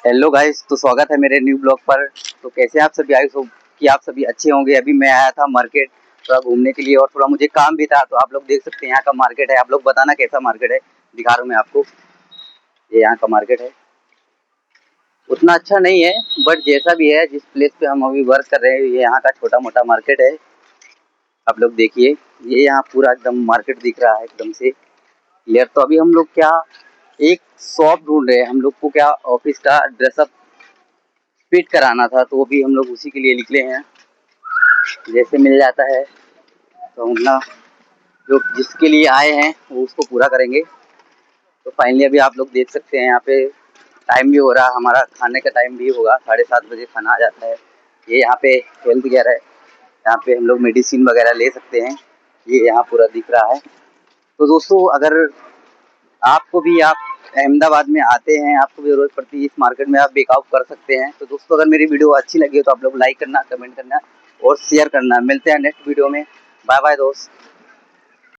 Hello guys, तो स्वागत है मेरे न्यू ब्लॉग पर। तो कैसे आप सभी? आई होप कि आप सभी अच्छे होंगे। अभी मैं आया था मार्केट थोड़ा घूमने के लिए और थोड़ा मुझे काम भी था। तो आप लोग देख सकते हैं यहाँ का मार्केट है। आप लोग बताना कैसा मार्केट है, दिखा रहा हूँ मैं आपको। ये यहाँ का मार्केट है, उतना अच्छा नहीं है बट जैसा भी है, जिस प्लेस पे हम अभी वर्क कर रहे हैं, ये यहाँ का छोटा मोटा मार्केट है। आप लोग देखिए, ये यहाँ पूरा एकदम मार्केट दिख रहा है एकदम से क्लियर। तो अभी हम लोग क्या एक शॉप ढूंढ रहे हैं। हम लोग को क्या ऑफिस का ड्रेसअप फिट कराना था, तो वो भी हम लोग उसी के लिए निकले हैं। जैसे मिल जाता है तो हम ना जो जिसके लिए आए हैं वो उसको पूरा करेंगे। तो फाइनली अभी आप लोग देख सकते हैं यहाँ पे टाइम भी हो रहा है, हमारा खाने का टाइम भी होगा, 7:30 बजे खाना आ जाता है। ये यहाँ पे हेल्थ केयर है, यहाँ पे हम लोग मेडिसिन वगैरह ले सकते हैं। ये यहाँ पूरा दिख रहा है। तो दोस्तों, अगर आपको भी आप अहमदाबाद में आते हैं, आपको भी ज़रूरत पड़ती है इस मार्केट में, आप बेकआउट कर सकते हैं। तो दोस्तों, अगर मेरी वीडियो अच्छी लगी हो तो आप लोग लाइक करना, कमेंट करना और शेयर करना। मिलते हैं नेक्स्ट वीडियो में। बाय बाय दोस्त।